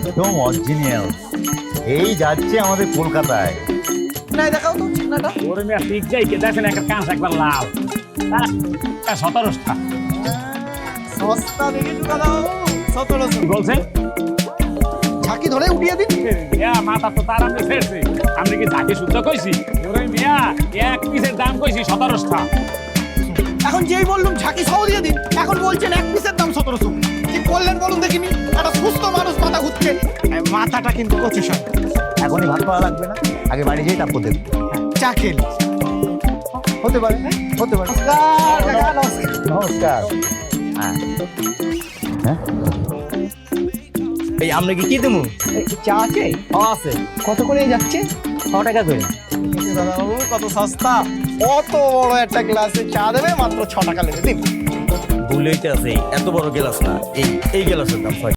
একদম অরিজিনাল। এই যাচ্ছে আমাদের কলকাতায়। না দেখাও তো চিকনাটা। ওরে মিয়া ঠিক যাই কে দেখেন একটা কাঁচ একবার লাল 17টা সস্তা দেখে ঢুকা দাও 1700 কি বলছেন? ঝাঁকি ধরে উঠিয়ে দিন। মিয়া মাথা তো তার আমি ফেরছি, আমি কি যাকে শুদ্ধ কইছি? ওরে মিয়া এক পিসের দাম কইছি 17টা। এখন যেই বললুম ঝাঁকি সহ দিয়ে দিন, এখন বলছেন এক পিসের দাম 1700। কি করলেন বলুন দেখিনি? একটা সুস্থ মানুষ মাথা ঘুরছে। মাথাটা কিন্তু কচু সব। এখনই ভাত করা লাগবে না, আগে বাড়ি যেয়ে তারপর দেখবো। চা খেলি। হতে পারে, হতে পারে। নমস্কার। হ্যাঁ হ্যাঁ, এই আমরা কি দেবো? চা আছে? আছে। কত করে যাচ্ছে? 6 টাকা করে। দাদাবাবু কত সস্তা। কত বড় একটা গ্লাসে চা দেবে, মাত্র 6 টাকা লেগে দিন। ভুলেইতে আছে এত বড় গ্লাস না, এই গ্লাসের দাম 6